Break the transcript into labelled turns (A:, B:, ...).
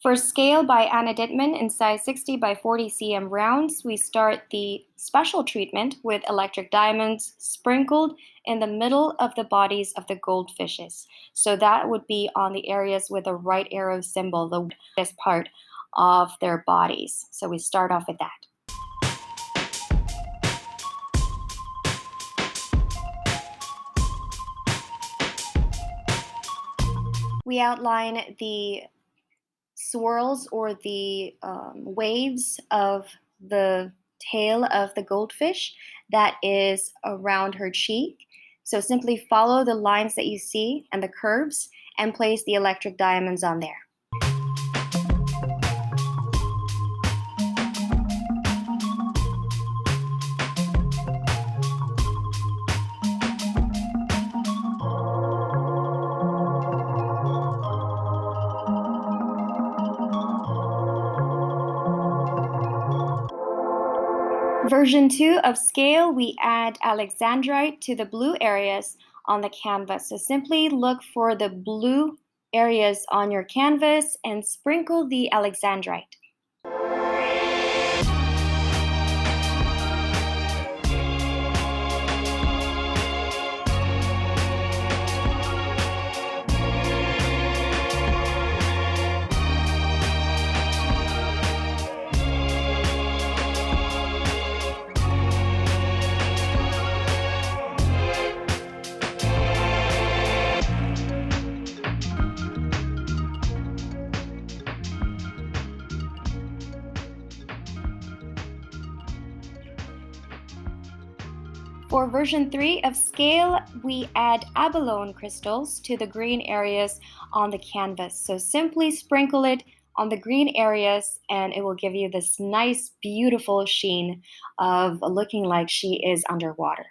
A: For Scale by Anna Dittmann in size 60 by 40 cm rounds, we start the special treatment with electric diamonds sprinkled in the middle of the bodies of the goldfishes. So that would be on the areas with a right arrow symbol, the widest part of their bodies. So we start off with that. We outline the swirls or the waves of the tail of the goldfish that is around her cheek. So simply follow the lines that you see and the curves and place the electric diamonds on there. Version 2 of Scale, we add alexandrite to the blue areas on the canvas. So simply look for the blue areas on your canvas and sprinkle the alexandrite. For version 3 of Scale, we add abalone crystals to the green areas on the canvas. So simply sprinkle it on the green areas and it will give you this nice, beautiful sheen of looking like she is underwater.